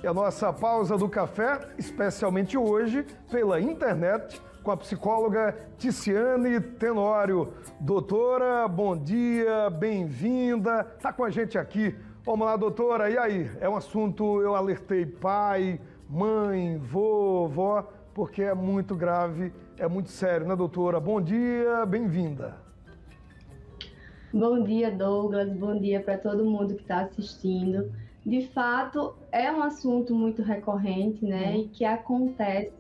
a nossa pausa do café, especialmente hoje, pela internet, com a psicóloga Ticiane Tenório. Doutora, bom dia, bem-vinda, está com a gente aqui. Vamos lá, doutora, e aí? É um assunto, eu alertei pai, mãe, vovó, porque é muito grave, é muito sério, né, doutora? Bom dia, bem-vinda. Bom dia, Douglas, bom dia para todo mundo que está assistindo. De fato, é um assunto muito recorrente, né, e que acontece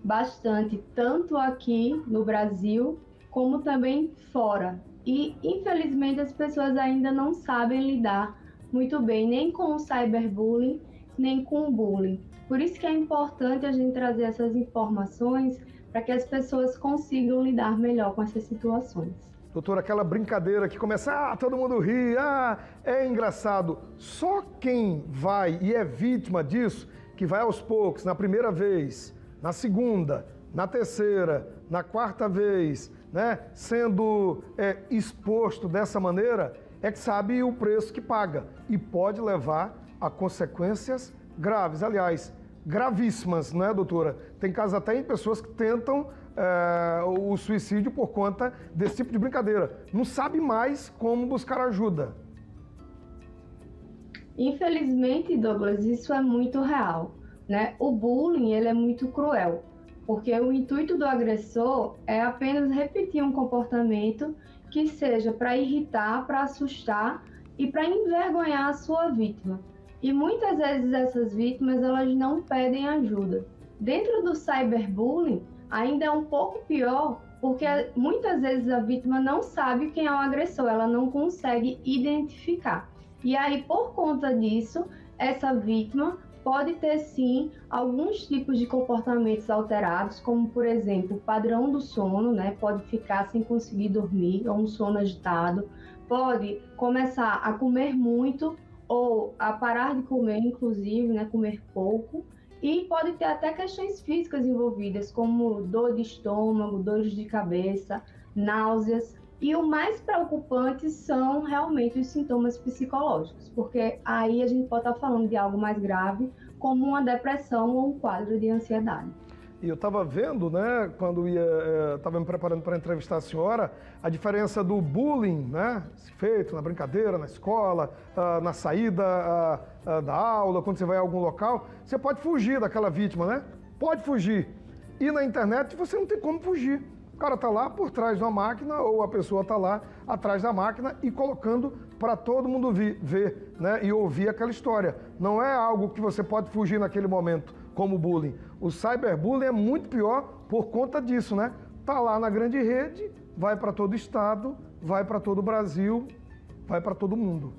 bastante, tanto aqui no Brasil, como também fora. E, infelizmente, as pessoas ainda não sabem lidar muito bem, nem com o cyberbullying, nem com o bullying. Por isso que é importante a gente trazer essas informações para que as pessoas consigam lidar melhor com essas situações. Doutora, aquela brincadeira que começa, todo mundo ri, é engraçado. Só quem vai e é vítima disso, que vai aos poucos, na primeira vez, na segunda, na terceira, na quarta vez, né, sendo exposto dessa maneira, é que sabe o preço que paga e pode levar a consequências graves, aliás, gravíssimas, não é, doutora? Tem casos até em pessoas que tentam o suicídio por conta desse tipo de brincadeira. Não sabe mais como buscar ajuda. Infelizmente, Douglas, isso é muito real, né? O bullying, ele é muito cruel, porque o intuito do agressor é apenas repetir um comportamento que seja para irritar, para assustar e para envergonhar a sua vítima. E muitas vezes essas vítimas, elas não pedem ajuda. Dentro do cyberbullying, ainda é um pouco pior, porque muitas vezes a vítima não sabe quem é o agressor, ela não consegue identificar. E aí, por conta disso, essa vítima pode ter, sim, alguns tipos de comportamentos alterados, como, por exemplo, o padrão do sono, né? Pode ficar sem conseguir dormir, ou um sono agitado, pode começar a comer muito, ou a parar de comer, inclusive, né? Comer pouco. E pode ter até questões físicas envolvidas, como dor de estômago, dores de cabeça, náuseas. E o mais preocupante são realmente os sintomas psicológicos, porque aí a gente pode estar falando de algo mais grave, como uma depressão ou um quadro de ansiedade. E eu estava vendo, né, quando estava me preparando para entrevistar a senhora, a diferença do bullying, né, feito na brincadeira, na escola, na saída da aula, quando você vai a algum local, você pode fugir daquela vítima, né? Pode fugir. E na internet você não tem como fugir. O cara está lá por trás de uma máquina ou a pessoa está lá atrás da máquina e colocando para todo mundo ver, né, e ouvir aquela história. Não é algo que você pode fugir naquele momento, como o bullying. O cyberbullying é muito pior por conta disso, né? Tá lá na grande rede, vai para todo o estado, vai para todo o Brasil, vai para todo mundo.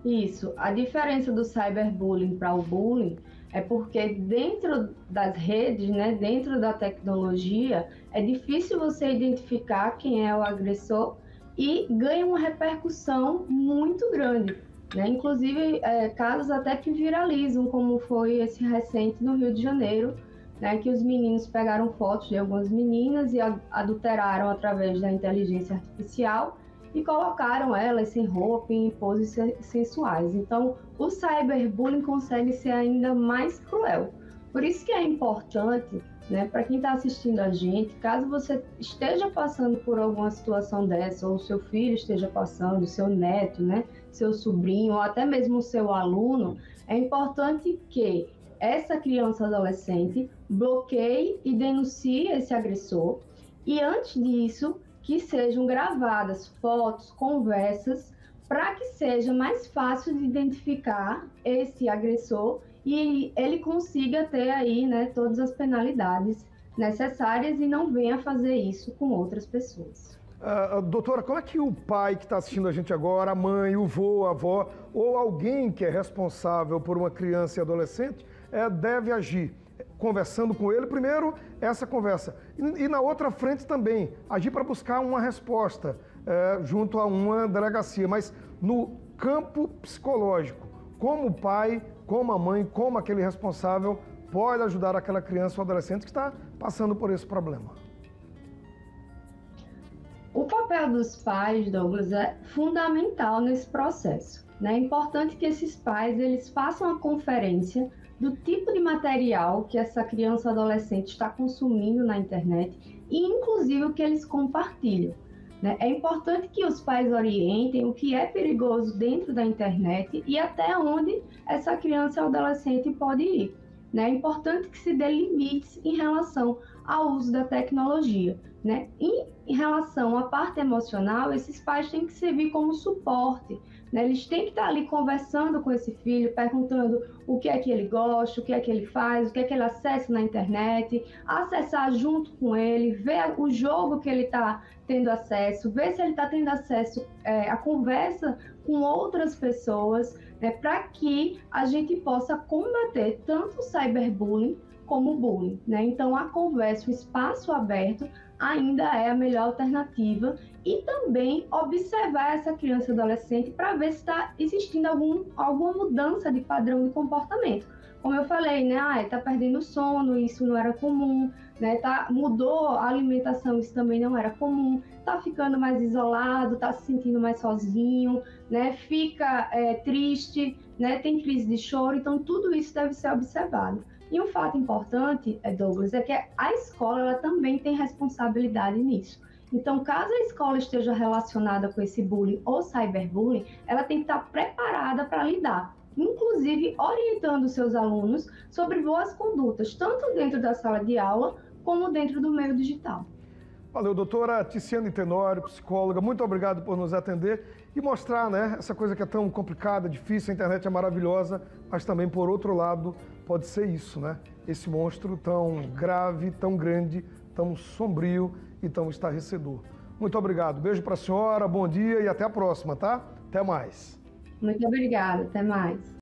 Isso. A diferença do cyberbullying para o bullying é porque dentro das redes, né, dentro da tecnologia, é difícil você identificar quem é o agressor e ganha uma repercussão muito grande, né? Inclusive, casos até que viralizam, como foi esse recente no Rio de Janeiro, né, que os meninos pegaram fotos de algumas meninas e adulteraram através da inteligência artificial e colocaram elas sem roupa em poses sensuais. Então, o cyberbullying consegue ser ainda mais cruel. Por isso que é importante, né, para quem está assistindo a gente, caso você esteja passando por alguma situação dessa, ou o seu filho esteja passando, seu neto, né, seu sobrinho, ou até mesmo o seu aluno, é importante que essa criança adolescente bloqueie e denuncie esse agressor. E antes disso, que sejam gravadas fotos, conversas, para que seja mais fácil de identificar esse agressor e ele consiga ter aí, né, todas as penalidades necessárias e não venha fazer isso com outras pessoas. Doutora, como é que o pai que está assistindo a gente agora, a mãe, o vô, a avó, ou alguém que é responsável por uma criança e adolescente, deve agir? Conversando com ele, primeiro, essa conversa. E na outra frente também, agir para buscar uma resposta junto a uma delegacia. Mas no campo psicológico, como o pai, como a mãe, como aquele responsável pode ajudar aquela criança ou adolescente que está passando por esse problema? O papel dos pais, Douglas, é fundamental nesse processo. né? É importante que esses pais eles façam a conferência do tipo de material que essa criança ou adolescente está consumindo na internet e, inclusive, o que eles compartilham, né? É importante que os pais orientem o que é perigoso dentro da internet e até onde essa criança ou adolescente pode ir, né? É importante que se dê limites em relação ao uso da tecnologia, né? E em relação à parte emocional, esses pais têm que servir como suporte, né? Eles têm que estar ali conversando com esse filho, perguntando o que é que ele gosta, o que é que ele faz, o que é que ele acessa na internet, acessar junto com ele, ver o jogo que ele está tendo acesso, ver se ele está tendo acesso à conversa com outras pessoas, né? Para que a gente possa combater tanto o cyberbullying como o bullying, né? Então, a conversa, o espaço aberto ainda é a melhor alternativa e também observar essa criança e adolescente para ver se está existindo alguma mudança de padrão de comportamento. Como eu falei, né? Está perdendo sono, isso não era comum, né? Mudou a alimentação, isso também não era comum, está ficando mais isolado, está se sentindo mais sozinho, né? Fica triste, né? Tem crise de choro, então tudo isso deve ser observado. E um fato importante, Douglas, é que a escola ela também tem responsabilidade nisso. Então, caso a escola esteja relacionada com esse bullying ou cyberbullying, ela tem que estar preparada para lidar, inclusive orientando seus alunos sobre boas condutas, tanto dentro da sala de aula como dentro do meio digital. Valeu, doutora Ticiane Tenório, psicóloga, muito obrigado por nos atender e mostrar, né, essa coisa que é tão complicada, difícil, a internet é maravilhosa, mas também, por outro lado, pode ser isso, né? Esse monstro tão grave, tão grande, tão sombrio e tão estarrecedor. Muito obrigado, beijo para a senhora, bom dia e até a próxima, tá? Até mais. Muito obrigada, até mais.